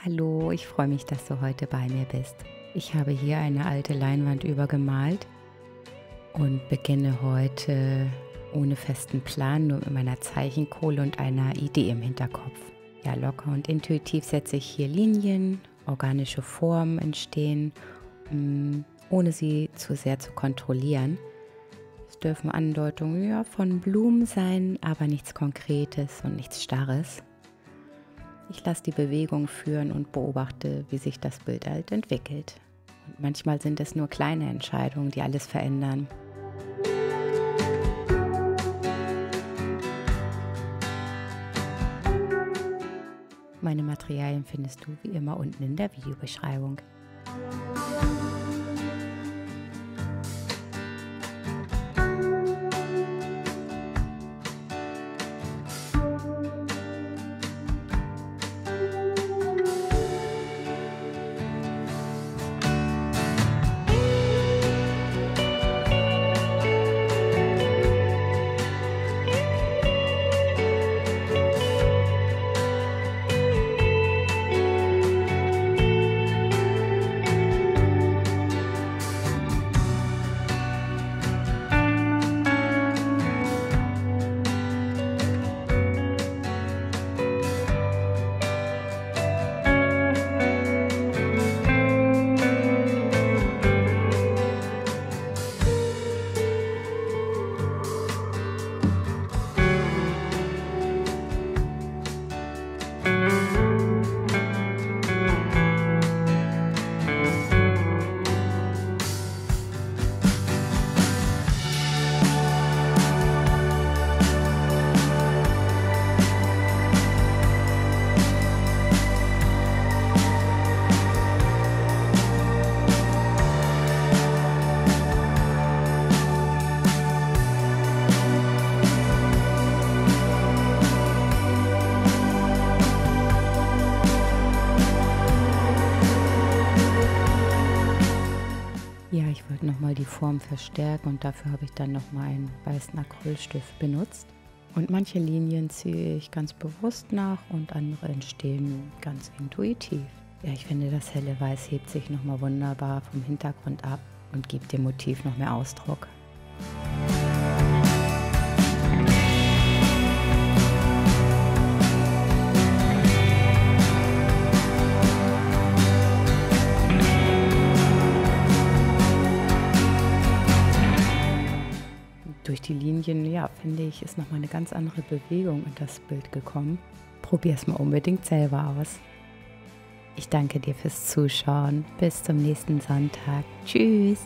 Hallo, ich freue mich, dass du heute bei mir bist. Ich habe hier eine alte Leinwand übergemalt und beginne heute ohne festen Plan, nur mit meiner Zeichenkohle und einer Idee im Hinterkopf. Ja, locker und intuitiv setze ich hier Linien, organische Formen entstehen, ohne sie zu sehr zu kontrollieren. Es dürfen Andeutungen von Blumen sein, aber nichts Konkretes und nichts Starres. Ich lasse die Bewegung führen und beobachte, wie sich das Bild halt entwickelt. Und manchmal sind es nur kleine Entscheidungen, die alles verändern. Meine Materialien findest du wie immer unten in der Videobeschreibung. Ja, ich wollte nochmal die Form verstärken und dafür habe ich dann nochmal einen weißen Acrylstift benutzt. Und manche Linien ziehe ich ganz bewusst nach und andere entstehen ganz intuitiv. Ja, ich finde, das helle Weiß hebt sich nochmal wunderbar vom Hintergrund ab und gibt dem Motiv noch mehr Ausdruck. Durch die Linien, ja, finde ich, ist nochmal eine ganz andere Bewegung in das Bild gekommen. Probier es mal unbedingt selber aus. Ich danke dir fürs Zuschauen. Bis zum nächsten Sonntag. Tschüss!